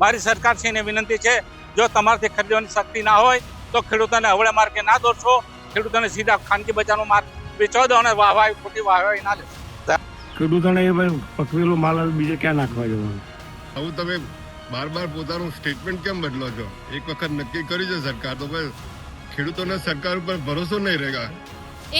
મારી સરકારશ્રીને વિનંતી છે, જો તમારાથી ખરીદવાની શક્તિ ના હોય તો ખેડૂતોને અવળે માર્ગે ના દોરશો, ખેડૂતોને સીધા ખાનગી બજારનો માલ વેચવા દો અને વાહવાઈ ખોટી વાહવાઈ ના લેશો. ખેડૂતોને એ ભાઈ પકવેલો માલ બીજે ક્યાં નાખવા જવાનું? હવે તમે બાર પોતાનું સ્ટેટમેન્ટ કેમ બદલો છો? એક વખત નક્કી કરી છે સરકાર, તો ભાઈ ખેડૂતોને સરકાર ઉપર ભરોસો નહીં રહેગા.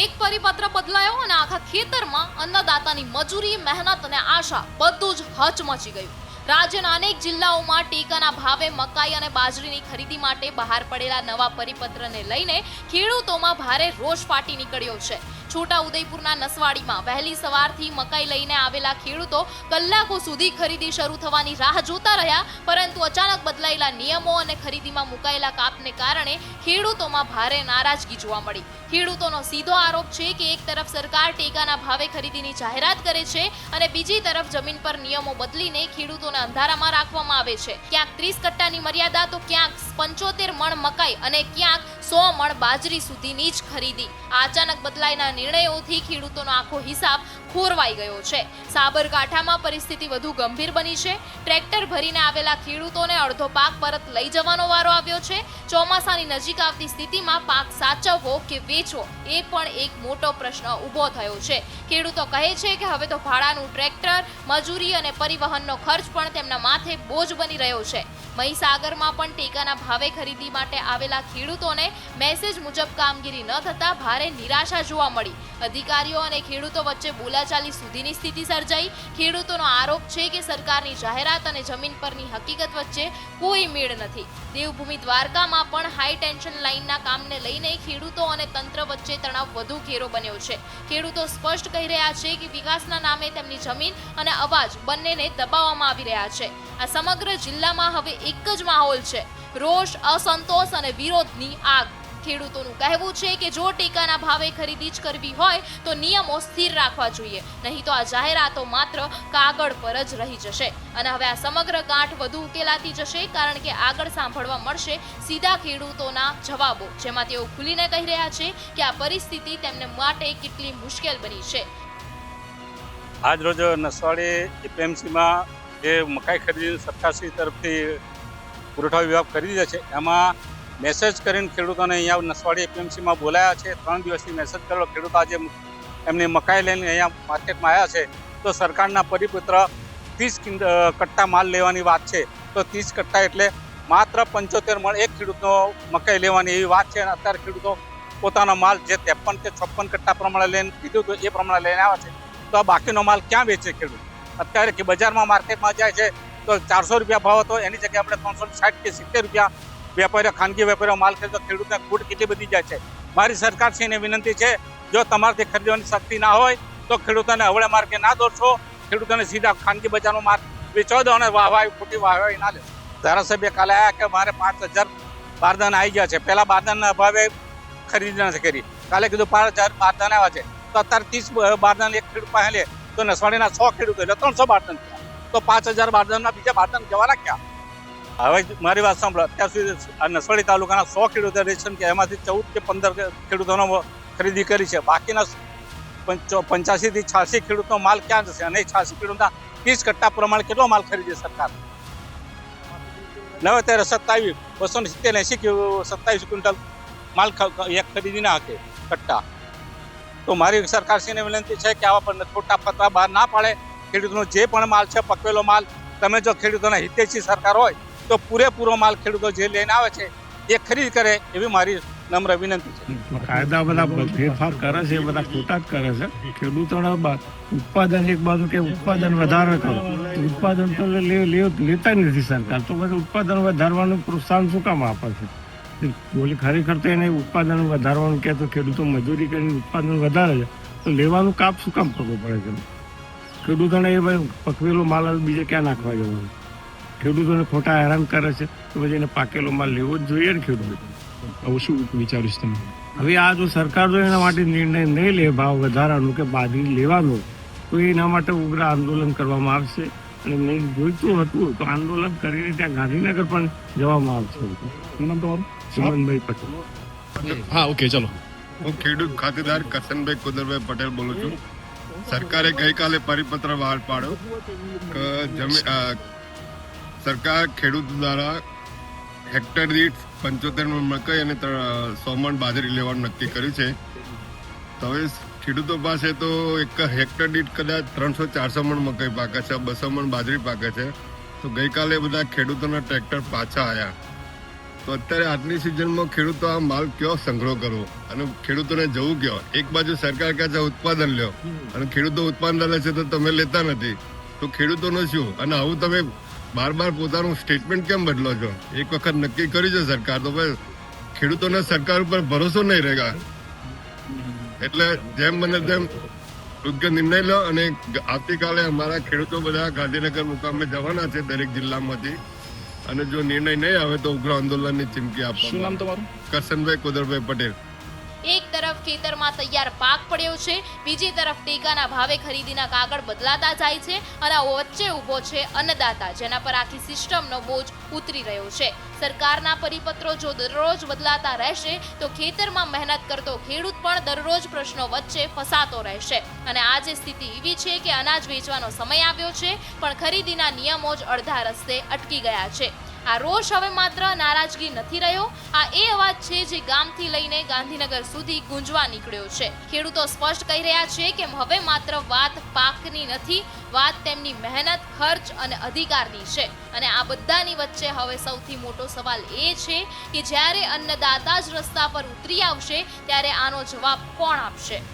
એક પરિપત્ર બદલાયો અને આખા ખેતરમાં અન્નદાતાની મજૂરી, મહેનત અને આશા બધું જ હચમચી ગયું. રાજ્યના અનેક જિલ્લાઓમાં ટેકાના ભાવે મકાઈ અને બાજરીની ખરીદી માટે બહાર પડેલા નવા પરિપત્રને લઈને ખેડૂતોમાં ભારે રોષ ફાટી નીકળ્યો છે. છોટા ઉદેપુરના નસવાડીમાં વહેલી સવારથી મકાઈ લઈને આવેલા ખેડૂતો કલાકો સુધી ખરીદી શરૂ થવાની રાહ જોતા રહ્યા, પરંતુ અચાનક બદલાયેલા નિયમો અને ખરીદીમાં મુકાયેલા કાપને કારણે ખેડૂતોમાં ભારે નારાજગી જોવા મળી. ખેડૂતોનો સીધો આરોપ છે કે એક તરફ સરકાર ટેકાના ભાવે ખરીદીની જાહેરાત કરે છે અને બીજી તરફ જમીન પર નિયમો બદલીને ખેડૂતોને અંધારામાં રાખવામાં આવે છે. ક્યાંક 30 કટ્ટાની મર્યાદા તો ક્યાંક 75 મણ મકાઈ અને ક્યાંક 100 મણ બાજરી સુધીની જ ખરીદી. આ અચાનક બદલાયેલા નિર્ણયોથી ખેડૂતોનો આખો હિસાબ ખોરવાઈ ગયો છે. સાબરકાંઠામાં પરિસ્થિતિ વધુ ગંભીર બની છે. ટ્રેક્ટર ભરીને આવેલા ખેડૂતોને અડધો પાક પરત લઈ જવાનો વારો આવ્યો છે. ચોમાસાની નજીક આવતી સ્થિતિમાં પાક સાચવવો કે વેચવો એ પણ એક મોટો પ્રશ્ન ઊભો થયો છે. ખેડૂતો કહે છે કે હવે તો ભાડાનું ટ્રેક્ટર, મજૂરી અને પરિવહનનો ખર્ચ પણ તેમના માથે બોજ બની રહ્યો છે. મહીસાગરમાં પણ ટેકાના ભાવે ખરીદી માટે આવેલા ખેડૂતોને મેસેજ મુજબ કામગીરી ન થતા ભારે નિરાશા જોવા મળી. અધિકારીઓ અને ખેડૂતો વચ્ચે બોલાચાલી સુધીની સ્થિતિ સર્જાઈ. ખેડૂતોનો આરોપ છે કે સરકારની જાહેરાત અને જમીન પરની હકીકત વચ્ચે કોઈ મેળ નથી. દેવભૂમિ દ્વારકામાં પણ હાઈ ટેન્શન લાઇનના કામને લઈને ખેડૂતો અને તંત્ર વચ્ચે તણાવ વધુ ઘેરો બન્યો છે. ખેડૂતો સ્પષ્ટ કહી રહ્યા છે કે વિકાસના નામે તેમની જમીન અને અવાજ બંનેને દબાવવામાં આવી રહ્યા છે. આ સમગ્ર જિલ્લામાં હવે એક જ માહોલ છે, રોષ, અસંતોષ અને વિરોધની આગ. ખેડૂતોનું કહેવું છે કે જો ટેકાના ભાવે ખરીદી જ કરવી હોય તો નિયમો સ્થિર રાખવા જોઈએ, નહીં તો આ જાહેરાતો માત્ર કાગળ પર જ રહી જશે. અને હવે આ સમગ્ર ગાંઠ વધુ ઉકેલાતી જશે, કારણ કે આગળ સાંભળવા મળશે સીધા ખેડૂતોના જવાબો, જેમાં તેઓ ખુલીને કહી રહ્યા છે કે આ પરિસ્થિતિ તેમને માટે કેટલી મુશ્કેલ બની છે. આજ રોજ નસવાડી એપીએમસીમાં જે મકાઈ ખરીદી સરકારશ્રી તરફથી પુરવઠા વિભાગ કરી દીધા છે, એમાં મેસેજ કરીને ખેડૂતોને અહીંયા નસવાડી એપીએમસીમાં બોલાયા છે. 3 દિવસથી મેસેજ કરેલો. ખેડૂતો આજે એમની મકાઈ લઈને અહીંયા માર્કેટમાં આવ્યા છે, તો સરકારના પરિપત્ર 30 કટ્ટા માલ લેવાની વાત છે. તો 30 કટ્ટા એટલે માત્ર 75 મણ એક ખેડૂતનો મકાઈ લેવાની એવી વાત છે. અને અત્યારે ખેડૂતો પોતાનો માલ જે 53 કે 56 કટ્ટા પ્રમાણે લઈને કીધું હતું એ પ્રમાણે લઈને આવ્યા છે. તો આ બાકીનો માલ ક્યાં વેચે ખેડૂત? અત્યારે કે બજારમાં માર્કેટમાં જાય છે તો 400 રૂપિયા ભાવ હતો, એની જગ્યાએ આપણે 360 કે 70 રૂપિયા વેપારીઓ, ખાનગી વેપારીઓ માલ ખરીદો. ખેડૂતને ખોટ કેટલી બધી જાય છે. મારી સરકારશ્રીને વિનંતી છે, જો તમારાથી ખરીદવાની શક્તિ ના હોય તો ખેડૂતોને અવળે માર્ગે ના દોરશો, ખેડૂતોને સીધા ખાનગી બજારનો માલ વેચવા દો અને વાહવાઈ ખોટી વાહવાઈ ના લેશો. ધારાસભ્ય કાલે આવ્યા કે મારે 5000 બારદાન આવી ગયા છે. પહેલા બારદાનના અભાવે ખરીદી નથી કરી. કાલે કીધું 5000 બારદાન આવ્યા છે. તો અત્યારે 30 બારદાન એક ખેડૂત પાસે લે તો નસવાડીના 100 ખેડૂતો એટલે 300 બારદાન થયા. તો 5000 બારદાનના બીજા બારદાન જવાના ક્યાં? હવે મારી વાત સાંભળો, અત્યાર સુધી નસવાડી તાલુકાના 100 ખેડૂતો રેશન કે એમાંથી 14 કે 15 ખેડૂતોનો ખરીદી કરી છે. બાકીના 85 થી 86 ખેડૂતનો માલ ક્યાં જશે? અને 86 ખેડૂતના 30 કટ્ટા પ્રમાણે કેટલો માલ ખરીદે સરકાર? 27 270 કે 27 ક્વિન્ટલ માલ એક ખરીદી ના હકે કટ્ટા. તો મારી સરકારશ્રીને વિનંતી છે કે આવા પણ ખોટા પત્રા બહાર ના પાડે. ખેડૂતનો જે પણ માલ છે, પકવેલો માલ, તમે જો ખેડૂતોના હિતેશી સરકાર હોય તો પૂરેપૂરો માલ ખેડૂતો જે લઈને આવે છે એ ખરીદ કરે, એવી મારી નમ્ર વિનંતી છે. કાયદા બધા ફેરફાર કરે છે, એ બધા ખોટા જ કરે છે. ખેડૂતોના ઉત્પાદન એક બાજુ કે ઉત્પાદન વધારે કરો, ઉત્પાદન તો લેતા નથી સરકાર, તો પછી ઉત્પાદન વધારવાનું પ્રોત્સાહન શું કામ આપે છે? બોલી ખરેખર તો એને ઉત્પાદન વધારવાનું કહે તો ખેડૂતો મજૂરી કરીને ઉત્પાદન વધારે છે, તો લેવાનું કાપ શું કામ કરવું પડે છે? ખેડૂતોને એ ભાઈ પકવેલો માલ બીજે ક્યાં નાખવા જવાનું? ખેડૂતોને ખોટા હેરાન કરે છે, તો પછી એને પાકેલો માલ લેવો જ જોઈએ ને ખેડૂતો. આવું શું વિચારીશ તમે? હવે આ જો સરકાર જો એના માટે નિર્ણય નહીં લે ભાવ વધારાનું કે બાજરી લેવાનું, તો એના માટે ઉગ્ર આંદોલન કરવામાં આવશે. અને નહીં જોઈતું હતું તો આંદોલન કરીને ત્યાં ગાંધીનગર પણ જવામાં આવશે. શું નામ તમારું? સુમનભાઈ પટેલ. હા, ઓકે, ચલો. હું ખેડૂત ખાતેદાર કરશનભાઈ કુદરભાઈ પટેલ બોલું છું. સરકારે ગઈકાલે પરિપત્ર બહાર પાડ્યો કે સરકાર ખેડૂત દ્વારા હેક્ટર દીઠ 75 મણ મકાઈ અને 100 મણ બાજરી લેવાનું નક્કી કર્યું છે. તો હવે ખેડૂતો પાસે તો એક હેક્ટર દીઠ કદાચ 300-400 મણ મકાઈ પાકે છે, 200 મણ બાજરી પાકે છે. તો ગઈકાલે બધા ખેડૂતોના ટ્રેક્ટર પાછા આવ્યા. તો અત્યારે આજની સિઝનમાં ખેડૂતો આ માલ કયો સંગ્રહ કરવો અને ખેડૂતોને જવું કયો? એક બાજુ સરકાર કહે છે ઉત્પાદન લ્યો અને ખેડૂતો ઉત્પાદન લે છે તો તમે લેતા નથી, તો ખેડૂતોનું શું? અને આવું તમે બાર પોતાનું સ્ટેટમેન્ટ કેમ બદલો છો? એક વખત નક્કી કર્યું છે સરકાર, તો ભાઈ ખેડૂતોને સરકાર ઉપર ભરોસો નહીં રહેગા. એટલે જેમ બને તેમ યોગ્ય નિર્ણય લો. અને આવતીકાલે અમારા ખેડૂતો બધા ગાંધીનગર મુકામે જવાના છે દરેક જિલ્લામાંથી, અને જો નિર્ણય નહીં આવે તો ઉગ્ર આંદોલનની ચીમકી શું નામ આપવામાં. તમારું? કરશનભાઈ કુદરભાઈ પટેલ. એક તરફ ખેતરમાં તૈયાર પાક પડ્યો છે, બીજી તરફ ટેકાના ભાવે ખરીદીના કાગળ બદલાતા જાય છે અને આ વચ્ચે ઊભો છે અન્નદાતા, જેના પર આખી સિસ્ટમનો બોજ ઉતરી રહ્યો છે. સરકારના પરિપત્રો જો દરરોજ બદલાતા રહેશે તો ખેતરમાં મહેનત કરતો ખેડૂત પણ દરરોજ પ્રશ્નો વચ્ચે ફસાતો રહેશે. અને આજે સ્થિતિ એવી છે કે અનાજ વેચવાનો સમય આવ્યો છે, પણ ખરીદીના નિયમો જ અડધા રસ્તે અટકી ગયા છે. આ રોષ હવે માત્ર નારાજગી નથી રહ્યો, આ એ અવાજ છે જે ગામથી લઈને ગાંધીનગર સુધી ગુંજવા નીકળ્યો છે. ખેડૂતો સ્પષ્ટ કહી રહ્યા છે કે હવે માત્ર વાત પાકની નથી, વાત તેમની મહેનત, ખર્ચ અને અધિકારની છે. અને આ બધાની વચ્ચે હવે સૌથી મોટો સવાલ એ છે કે જ્યારે અન્નદાતા જ રસ્તા પર ઉતરી આવશે ત્યારે આનો જવાબ કોણ આપશે?